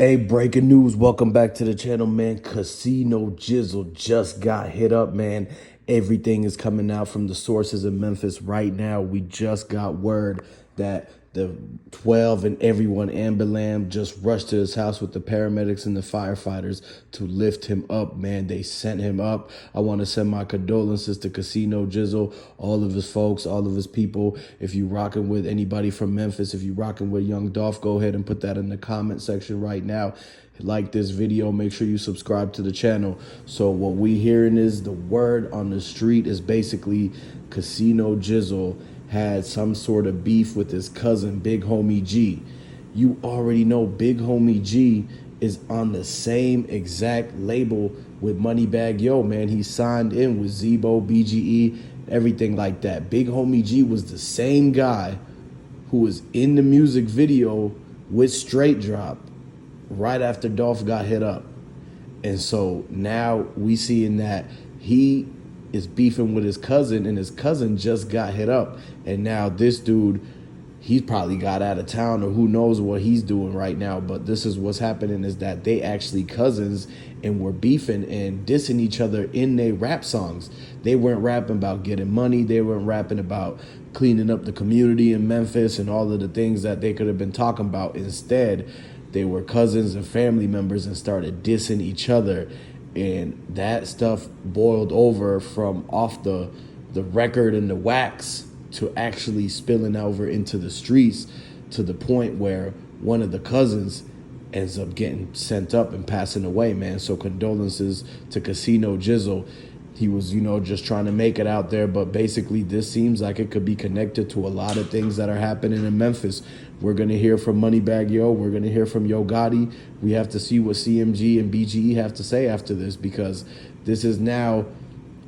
Hey, breaking news. Welcome back to the channel, man. Casino Jizzle just got hit up, man. Everything is coming out from the sources in Memphis right now. We just got word that the 12 and everyone Amberlam just rushed to his house with the paramedics and the firefighters to lift him up, man. They sent him up. I want to send my condolences to Casino Jizzle, all of his folks, all of his people. If you rocking with anybody from Memphis, if you rocking with Young Dolph, go ahead and put that in the comment section right now. Like this video, make sure you subscribe to the channel. So what we hearing is the word on the street is basically Casino Jizzle had some sort of beef with his cousin, Big Homie G. You already know Big Homie G is on the same exact label with Moneybagg Yo, man. He signed in with Zebo, BGE, everything like that. Big Homie G was the same guy who was in the music video with Straight Drop right after Dolph got hit up. And so now we seeing that he is beefing with his cousin, and his cousin just got hit up. And now this dude, he's probably got out of town, or who knows what he's doing right now. But this is what's happening, is that they actually cousins and were beefing and dissing each other in their rap songs. They weren't rapping about getting money. They weren't rapping about cleaning up the community in Memphis and all of the things that they could have been talking about. Instead, they were cousins and family members and started dissing each other. And that stuff boiled over from off the record and the wax to actually spilling over into the streets, to the point where one of the cousins ends up getting sent up and passing away, man. So condolences to Casino Jizzle. He was, just trying to make it out there, but basically this seems like it could be connected to a lot of things that are happening in Memphis. We're going to hear from Moneybagg Yo. We're going to hear from Yogotti. We have to see what CMG and BGE have to say after this, because this is now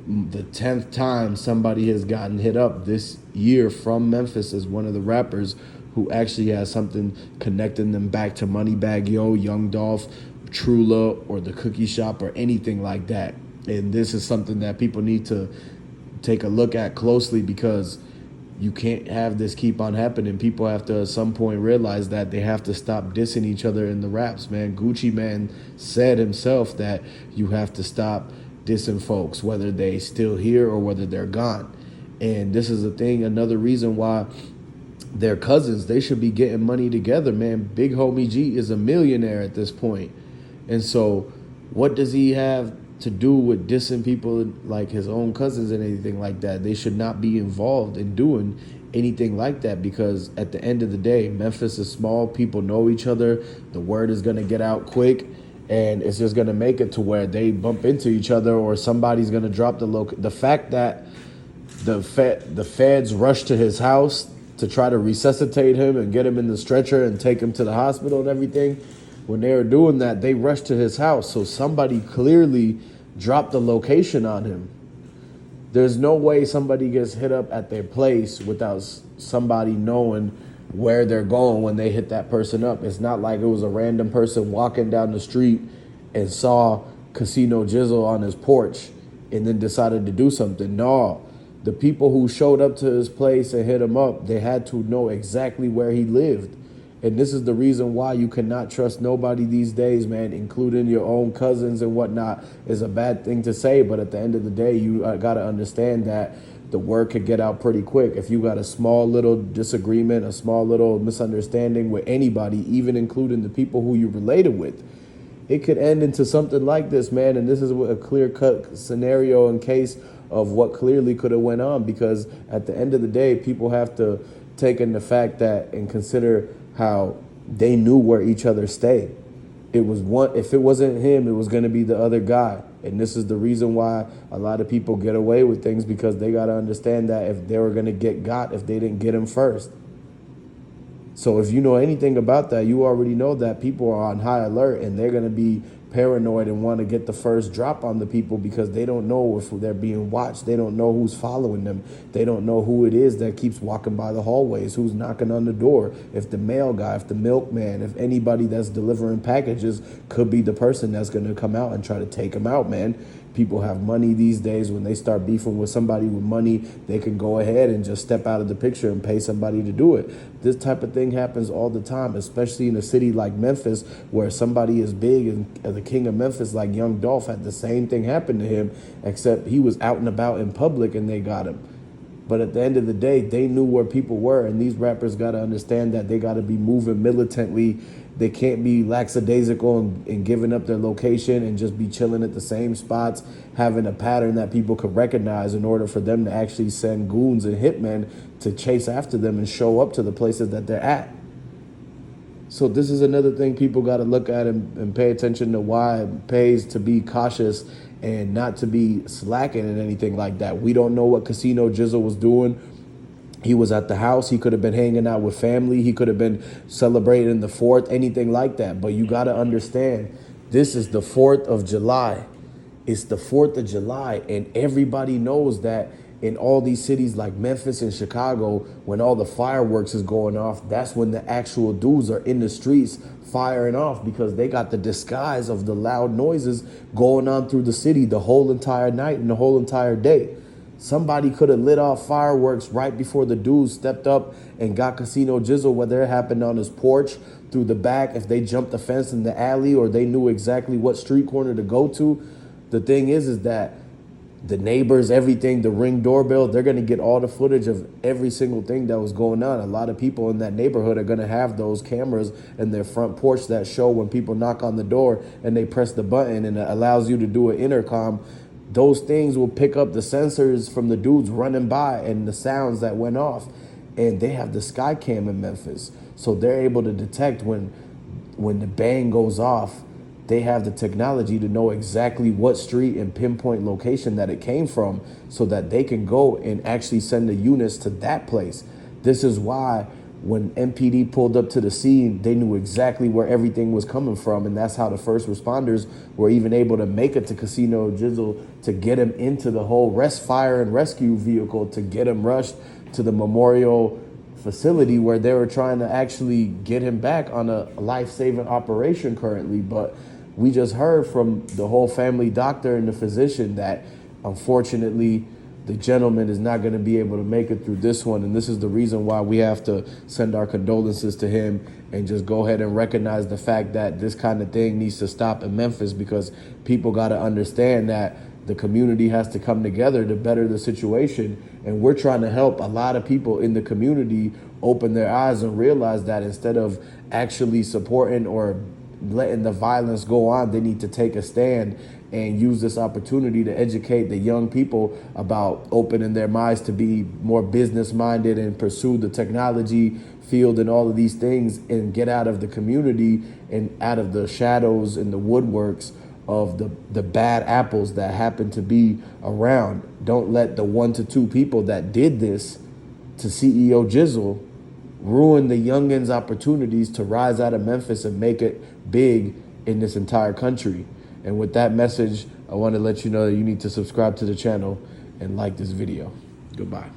the 10th time somebody has gotten hit up this year from Memphis as one of the rappers who actually has something connecting them back to Moneybagg Yo, Young Dolph, Trula, or the Cookie Shop, or anything like that. And this is something that people need to take a look at closely, because you can't have this keep on happening. People have to at some point realize that they have to stop dissing each other in the raps, man. Gucci Man said himself that you have to stop dissing folks, whether they still here or whether they're gone. And this is a thing, another reason why they're cousins. They should be getting money together, man. Big Homie G is a millionaire at this point. And so what does he have to do with dissing people like his own cousins and anything like that? They should not be involved in doing anything like that, because at the end of the day, Memphis is small. People know each other. The word is going to get out quick, and it's just going to make it to where they bump into each other, or somebody's going to drop the fact that the feds rushed to his house to try to resuscitate him and get him in the stretcher and take him to the hospital and everything. When they were doing that, they rushed to his house. So somebody clearly dropped the location on him. There's no way somebody gets hit up at their place without somebody knowing where they're going when they hit that person up. It's not like it was a random person walking down the street and saw Casino Jizzle on his porch and then decided to do something. No, the people who showed up to his place and hit him up, they had to know exactly where he lived. And this is the reason why you cannot trust nobody these days, man, including your own cousins and whatnot. Is a bad thing to say, but at the end of the day, you got to understand that the word could get out pretty quick. If you got a small little disagreement, a small little misunderstanding with anybody, even including the people who you related with, it could end into something like this, man. And this is a clear-cut scenario in case of what clearly could have went on, because at the end of the day, people have to take in the fact that and consider how they knew where each other stayed. It was one, if it wasn't him, it was going to be the other guy. And this is the reason why a lot of people get away with things, because they got to understand that if they were going to get got, if they didn't get him first. So if you know anything about that, you already know that people are on high alert, and they're going to be paranoid and want to get the first drop on the people, because they don't know if they're being watched. They don't know who's following them. They don't know who it is that keeps walking by the hallways, who's knocking on the door. If the mail guy, if the milkman, if anybody that's delivering packages could be the person that's going to come out and try to take them out, man. people have money these days. When they start beefing with somebody with money, they can go ahead and just step out of the picture and pay somebody to do it. This type of thing happens all the time, especially in a city like Memphis, where somebody is big, and the king of Memphis, like Young Dolph, had the same thing happen to him, except he was out and about in public and they got him. But at the end of the day, they knew where people were, and these rappers got to understand that they got to be moving militantly. They can't be lackadaisical and giving up their location and just be chilling at the same spots, having a pattern that people could recognize in order for them to actually send goons and hitmen to chase after them and show up to the places that they're at. So this is another thing people got to look at and pay attention to, why it pays to be cautious and not to be slacking and anything like that. We don't know what Casino Jizzle was doing. He was at the house. He could have been hanging out with family. He could have been celebrating the 4th, anything like that. But you got to understand, this is the 4th of July. It's the 4th of July, and everybody knows that in all these cities like Memphis and Chicago, when all the fireworks is going off, that's when the actual dudes are in the streets firing off, because they got the disguise of the loud noises going on through the city the whole entire night and the whole entire day. Somebody could have lit off fireworks right before the dudes stepped up and got Casino Jizzle, whether it happened on his porch, through the back, if they jumped the fence in the alley, or they knew exactly what street corner to go to. The thing is that the neighbors, everything, the Ring doorbell, they're going to get all the footage of every single thing that was going on. A lot of people in that neighborhood are going to have those cameras in their front porch that show when people knock on the door and they press the button and it allows you to do an intercom. Those things will pick up the sensors from the dudes running by and the sounds that went off. And they have the sky cam in Memphis. So they're able to detect when the bang goes off. They have the technology to know exactly what street and pinpoint location that it came from, so that they can go and actually send the units to that place. This is why when MPD pulled up to the scene, they knew exactly where everything was coming from. And that's how the first responders were even able to make it to Casino Jizzle, to get him into the whole fire and rescue vehicle, to get him rushed to the memorial facility where they were trying to actually get him back on a life-saving operation currently. But we just heard from the whole family doctor and the physician that unfortunately the gentleman is not going to be able to make it through this one. And this is the reason why we have to send our condolences to him and just go ahead and recognize the fact that this kind of thing needs to stop in Memphis, because people got to understand that the community has to come together to better the situation. And we're trying to help a lot of people in the community open their eyes and realize that instead of actually supporting or letting the violence go on, they need to take a stand and use this opportunity to educate the young people about opening their minds to be more business minded and pursue the technology field and all of these things, and get out of the community and out of the shadows and the woodworks of the bad apples that happen to be around. Don't let the 1 to 2 people that did this to CEO Jizzle ruin the youngins' opportunities to rise out of Memphis and make it big in this entire country. And with that message, I want to let you know that you need to subscribe to the channel and like this video. Goodbye.